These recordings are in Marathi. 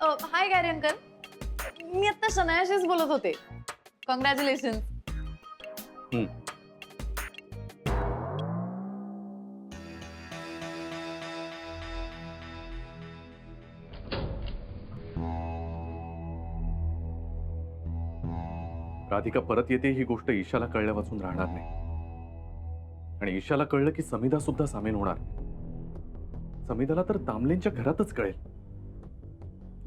हाय गॅरी अंकल. मी आता शनायाशीच बोलत होते. कॉंग्रॅच्युलेशन. राधिका परत येते ही गोष्ट ईशाला कळल्या वाचून राहणार नाही. आणि ईशाला कळलं की समिधा सुद्धा सामील होणार. समिधाला तर दामलेंच्या घरातच कळेल.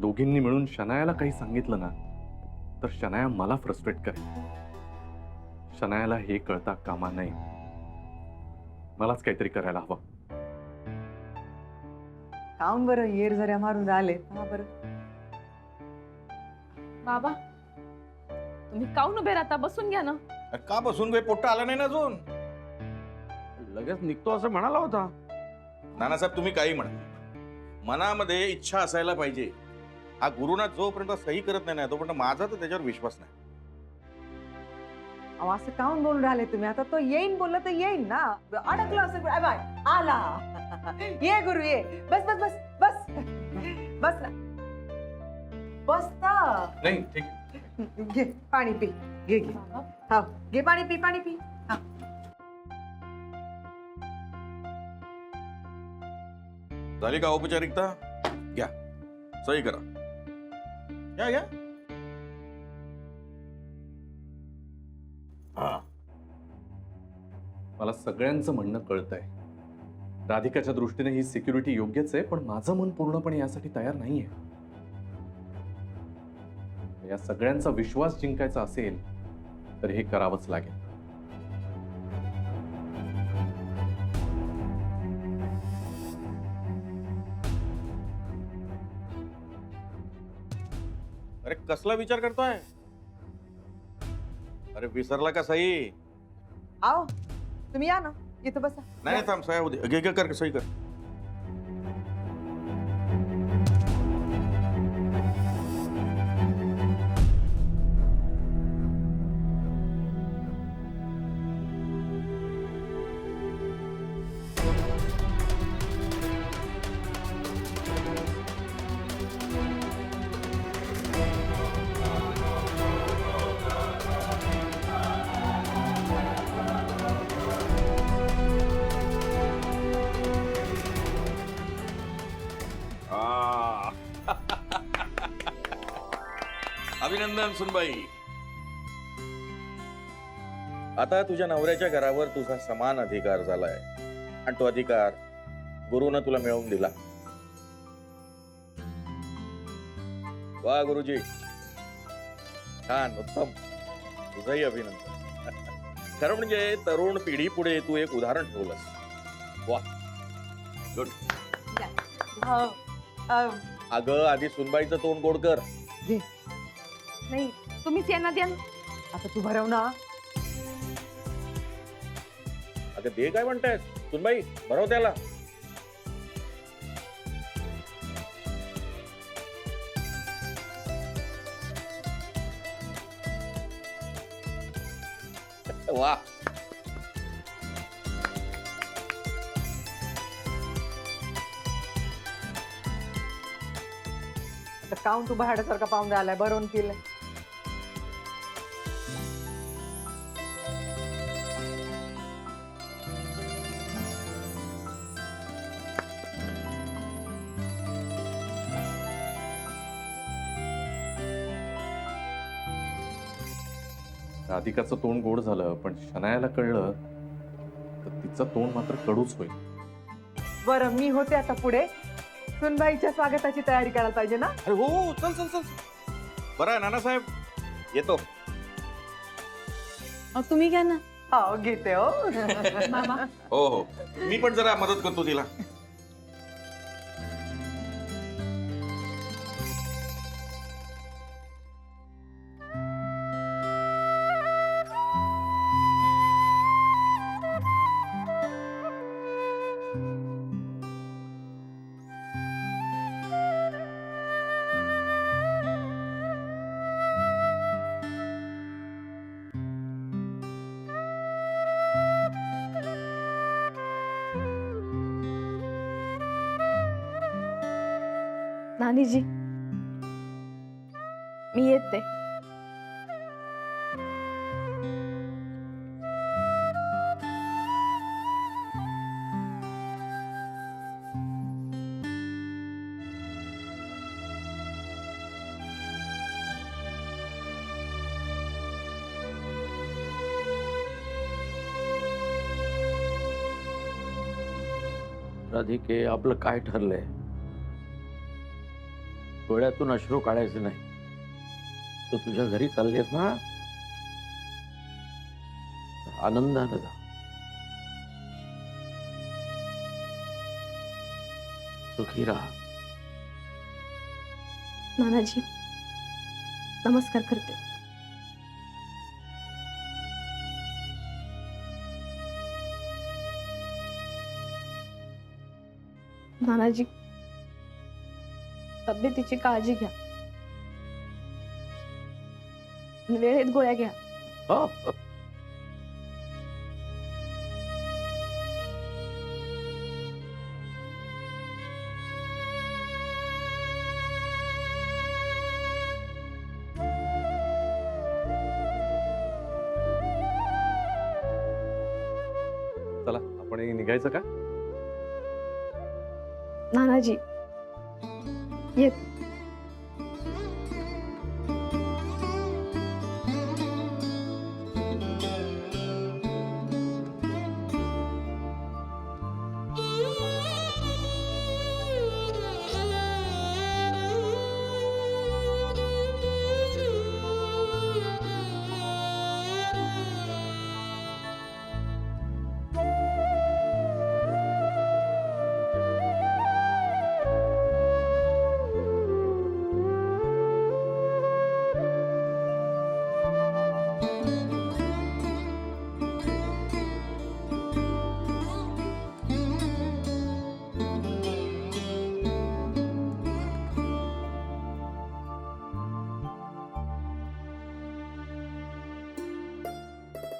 दोघींनी मिळून शनायाला काही सांगितलं ना तर शनाया मला फ्रस्ट्रेट करेल. शनायाला हे कळता कामा नये. मलाच काहीतरी करायला हवं. काऊन बरं येर जऱ्या मारून आले हा बरं. बाबा तुम्ही काऊन उभे राहता? बसून घ्या ना. का बसून काही पोट्टा आला नाही ना अजून. लगेच निघतो असं म्हणाला होता. नानासाहेब तुम्ही काही म्हणा, मनामध्ये इच्छा असायला पाहिजे. हा गुरुनाथ जोपर्यंत सही करत नाही ना तोपर्यंत माझा तर त्याच्यावर विश्वास नाही. अहो, असं काऊन बोलून राहिले तुम्ही? आता तो येईन बोलला तर येईन ना. अडकलं असं बाय आला. ये गुरु ये. बस बस बस बस बस ना. बस ना. नाही ठीक. घे पाणी पी. घे घे. हा घे पाणी पी. पाणी पी. हा. झाली का औपचारिकता? घ्या सही करा. घ्या घ्या. मला सगळ्यांचं म्हणणं कळतंय. राधिकाच्या दृष्टीने ही सिक्युरिटी योग्यच आहे, पण माझं मन पूर्णपणे यासाठी तयार नाहीये. या सगळ्यांचा विश्वास जिंकायचा असेल तर हे करावंच लागेल. अरे कसला विचार करतोय? अरे विसरला का सही? आओ तुम्ही या ना इथं बसा. नाही नाही, थांब सह्या होऊ दे. घे घे कर सही कर. अभिनंदन सुनबाई. आता तुझ्या नवऱ्याच्या घरावर तुझा समान अधिकार झालाय आणि तो अधिकार गुरुनं तुला मिळवून दिला. वा गुरुजी, छान उत्तम. तुझंही अभिनंदन. खरं म्हणजे तरुण पिढी पुढे तू एक उदाहरण ठेवलंस. वा गुड. हो. अगं आधी सुनबाईचं तोंड गोड कर. घे. नाही तुम्हीच यांना द्या ना. आता तू भरव ना. अगं दे काय म्हणताय सुनबाई, बरोबर त्याला. वा. काऊन तू भाड्यासारखा पाहुणा आलाय भरवून केलं. राधिकाचं तोंड गोड झालं, पण शनायाला कळलं तर तिचं तोंड मात्र कडूच होईल. बरं मी होते आता पुढे. सुनबाईच्या स्वागताची तयारी करायला पाहिजे ना. अरे हो, चल चल चल. बरं आहे नानासाहेब, येतो. तुम्ही घ्या ना. हो घेते हो. मामा हो हो, मी पण जरा मदत करतो तिला. नानी जी मी येते. राधिके, आपलं काय ठरलंय? डोळ्यातून अश्रू काढायचे नाही. तू तुझ्या घरी चाललीस ना, आनंदानं जा. सुखी राहा. नानाजी, नमस्कार करते. नानाजी, तब्येतीची काळजी घ्या. वेळेत गोळ्या घ्या. हो. चला आपण निघायचं का? नानाजी, येत.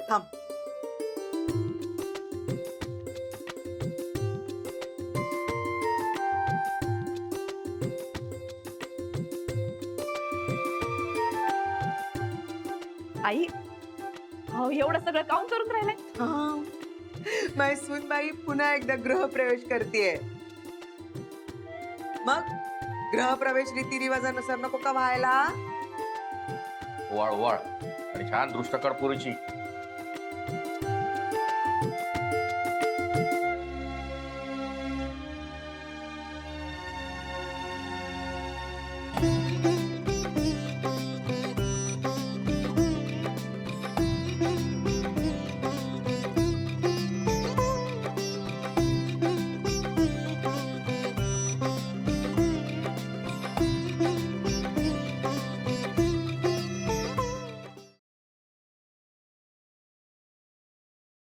थांब. आई, अहो एवढं सगळं काम करून राहिलंय. माझी सूनबाई पुन्हा एकदा गृहप्रवेश करतेय. मग गृहप्रवेश रीतिरिवाजानुसार नको का व्हायला? वाळ वाळ आणि छान दृष्टकड पुरीची